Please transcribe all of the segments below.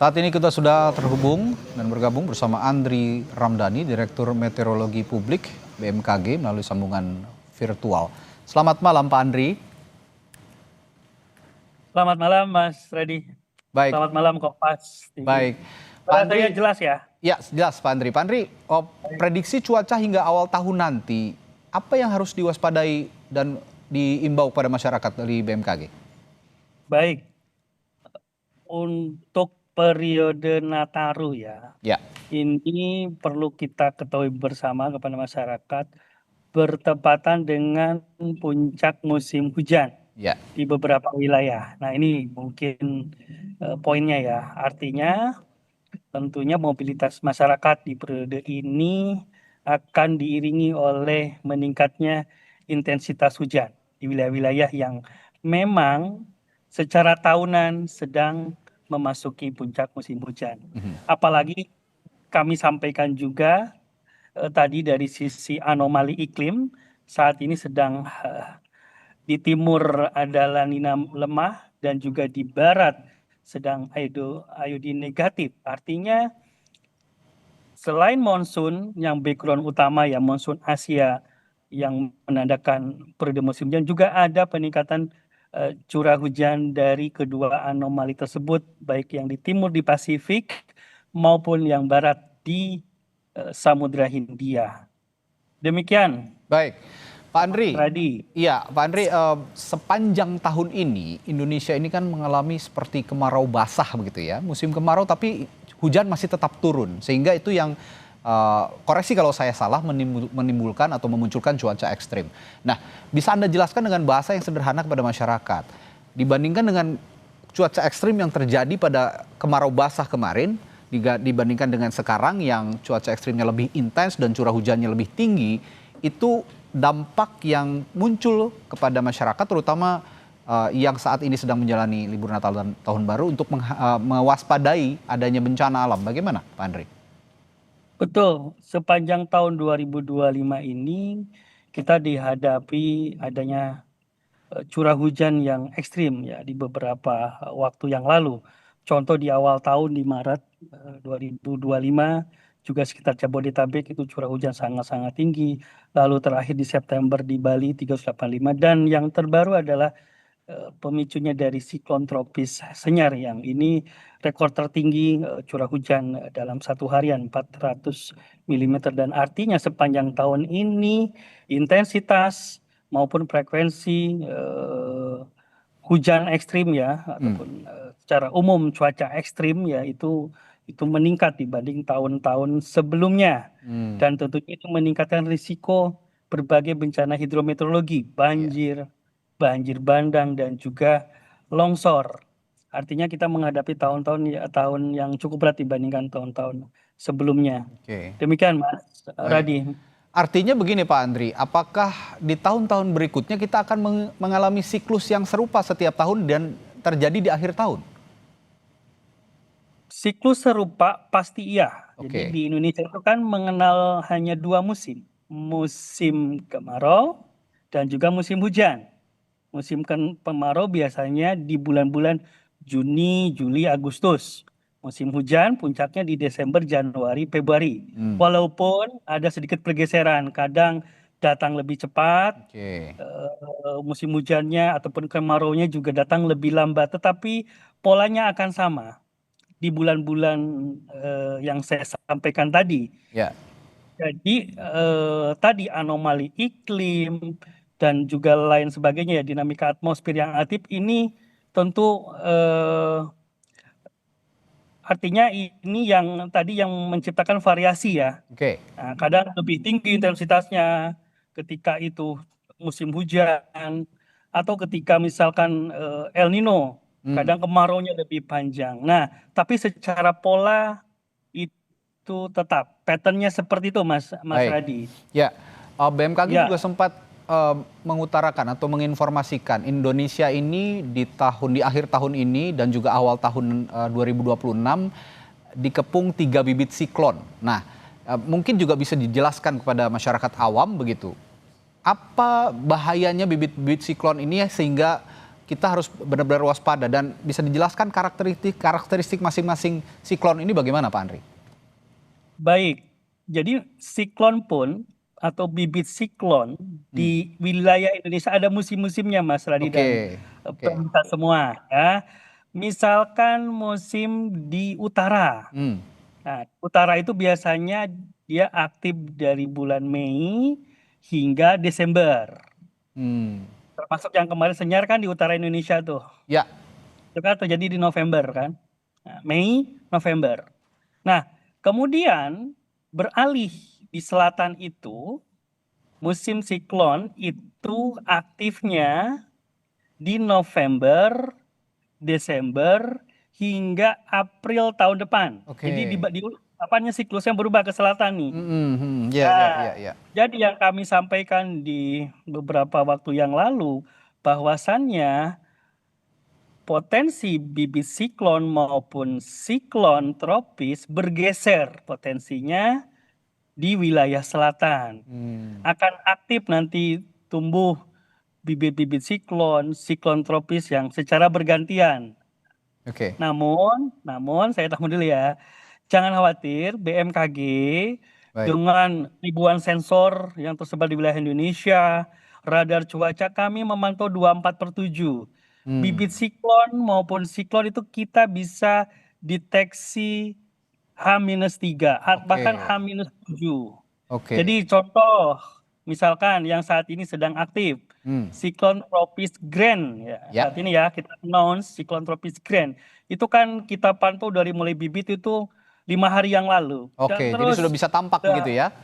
Saat ini kita sudah terhubung dan bergabung bersama Andri Ramdhani, Direktur Meteorologi Publik BMKG melalui sambungan virtual. Selamat malam Pak Andri. Selamat malam Mas Reddy. Baik, Selamat malam Kompas TV. baik. Pak Andri, Saya jelas ya? Ya, jelas Pak Andri. Pak Andri, prediksi cuaca hingga awal tahun nanti, apa yang harus diwaspadai dan diimbau pada masyarakat dari BMKG? Baik, untuk periode Nataru ya, ini perlu kita ketahui bersama kepada masyarakat, bertepatan dengan puncak musim hujan di beberapa wilayah. Nah ini mungkin poinnya ya, artinya tentunya mobilitas masyarakat di periode ini akan diiringi oleh meningkatnya intensitas hujan di wilayah-wilayah yang memang secara tahunan sedang memasuki puncak musim hujan. Apalagi kami sampaikan juga tadi dari sisi anomali iklim, saat ini sedang di timur ada La Nina lemah dan juga di barat sedang iodine negatif. Artinya selain monsun yang background utama ya monsun Asia yang menandakan periode musim hujan, juga ada peningkatan curah hujan dari kedua anomali tersebut, baik yang di timur di Pasifik maupun yang barat di Samudra Hindia. Demikian. Baik, Pak Andri. Radi. Iya, Pak Andri, sepanjang tahun ini Indonesia ini kan mengalami seperti kemarau basah begitu ya, musim kemarau tapi hujan masih tetap turun, sehingga itu yang koreksi kalau saya salah menimbulkan atau memunculkan cuaca ekstrim. Nah, bisa Anda jelaskan dengan bahasa yang sederhana kepada masyarakat, dibandingkan dengan cuaca ekstrim yang terjadi pada kemarau basah kemarin, dibandingkan dengan sekarang yang cuaca ekstrimnya lebih intens dan curah hujannya lebih tinggi, itu dampak yang muncul kepada masyarakat terutama yang saat ini sedang menjalani libur Natal dan Tahun Baru untuk mewaspadai adanya bencana alam. Bagaimana Pak Andri? Betul, sepanjang tahun 2025 ini kita dihadapi adanya curah hujan yang ekstrim ya di beberapa waktu yang lalu. Contoh di awal tahun di Maret 2025 juga sekitar Jabodetabek itu curah hujan sangat-sangat tinggi. Lalu terakhir di September di Bali 385, dan yang terbaru adalah pemicunya dari siklon tropis Senyar yang ini rekor tertinggi curah hujan dalam satu harian 400 mm, dan artinya sepanjang tahun ini intensitas maupun frekuensi hujan ekstrim ya ataupun secara umum cuaca ekstrim ya itu meningkat dibanding tahun-tahun sebelumnya, dan tentunya itu meningkatkan risiko berbagai bencana hidrometeorologi, banjir bandang dan juga longsor. Artinya kita menghadapi tahun yang cukup berat dibandingkan tahun-tahun sebelumnya. Demikian Mas Radi. Artinya begini Pak Andri, apakah di tahun-tahun berikutnya kita akan mengalami siklus yang serupa setiap tahun dan terjadi di akhir tahun? Siklus serupa pasti iya. Jadi di Indonesia itu kan mengenal hanya dua musim. Musim kemarau dan juga musim hujan. Musim kemarau biasanya di bulan-bulan Juni, Juli, Agustus. Musim hujan puncaknya di Desember, Januari, Februari. Walaupun ada sedikit pergeseran, kadang datang lebih cepat, musim hujannya ataupun kemaraunya juga datang lebih lambat, tetapi polanya akan sama di bulan-bulan yang saya sampaikan tadi. Jadi tadi anomali iklim dan juga lain sebagainya ya, dinamika atmosfer yang aktif ini tentu artinya ini yang tadi yang menciptakan variasi ya. Nah, kadang lebih tinggi intensitasnya ketika itu musim hujan, atau ketika misalkan El Nino, kadang kemaraunya lebih panjang. Nah, tapi secara pola itu tetap patternnya seperti itu Mas Radi. Ya, BMKG juga sempat mengutarakan atau menginformasikan Indonesia ini di akhir tahun ini dan juga awal tahun 2026 dikepung 3 bibit siklon. Nah, mungkin juga bisa dijelaskan kepada masyarakat awam begitu. Apa bahayanya bibit-bibit siklon ini sehingga kita harus benar-benar waspada, dan bisa dijelaskan karakteristik masing-masing siklon ini bagaimana Pak Andri? Baik, jadi siklon pun atau bibit siklon di wilayah Indonesia ada musim-musimnya Mas Radi dan pemirsa semua ya. Misalkan musim di utara. Nah, utara itu biasanya dia aktif dari bulan Mei hingga Desember. Termasuk yang kemarin senyar kan di utara Indonesia tuh. Ya. Itu kan terjadi di November kan. Nah, Mei, November. Nah, kemudian beralih di selatan itu, musim siklon itu aktifnya di November, Desember, hingga April tahun depan. Jadi apanya siklusnya berubah ke selatan nih. Jadi yang kami sampaikan di beberapa waktu yang lalu, bahwasannya potensi bibit siklon maupun siklon tropis bergeser potensinya di wilayah selatan. Akan aktif nanti tumbuh bibit-bibit siklon tropis yang secara bergantian. Namun saya tahu dulu ya, jangan khawatir, BMKG dengan ribuan sensor yang tersebar di wilayah Indonesia, radar cuaca kami memantau 24/7. Bibit siklon maupun siklon itu kita bisa deteksi H-3, bahkan H-7. Jadi contoh, misalkan yang saat ini sedang aktif, siklon tropis Grand, ya. Saat ini ya kita announce siklon tropis Grand. Itu kan kita pantau dari mulai bibit itu 5 hari yang lalu. Jadi sudah bisa tampak begitu ya?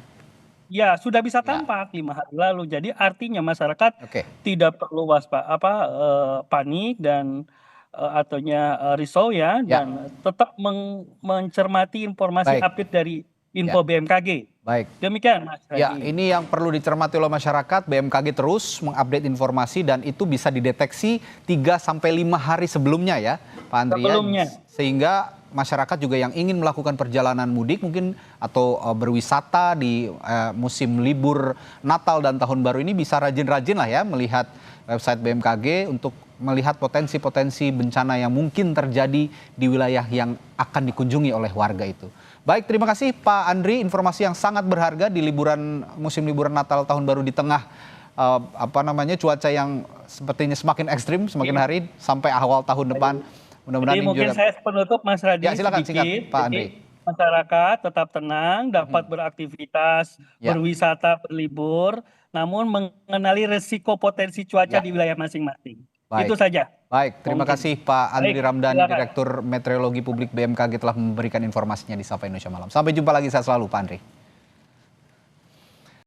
Ya, sudah bisa tampak 5 hari lalu. Jadi artinya masyarakat tidak perlu panik dan risau ya, dan tetap mencermati informasi update dari info BMKG. Baik. Demikian Mas Radi. Ya, ini yang perlu dicermati oleh masyarakat. BMKG terus mengupdate informasi dan itu bisa dideteksi 3-5 hari sebelumnya ya, Pak Andri. Sehingga masyarakat juga yang ingin melakukan perjalanan mudik mungkin atau berwisata di musim libur Natal dan Tahun Baru ini bisa rajin-rajin lah ya melihat website BMKG untuk melihat potensi-potensi bencana yang mungkin terjadi di wilayah yang akan dikunjungi oleh warga itu. Baik, terima kasih Pak Andri, informasi yang sangat berharga di musim liburan Natal Tahun Baru di tengah cuaca yang sepertinya semakin ekstrim semakin hari sampai awal tahun depan. Jadi mungkin saya penutup Mas Radi silakan, singkat, Pak Andri. Masyarakat tetap tenang, dapat beraktivitas, berwisata, berlibur, namun mengenali resiko potensi cuaca di wilayah masing-masing. Itu saja. Baik, terima kasih Pak Andri Ramdhani, Direktur Meteorologi Publik BMKG telah memberikan informasinya di Sapa Indonesia Malam. Sampai jumpa lagi, sehat selalu Pak Andri.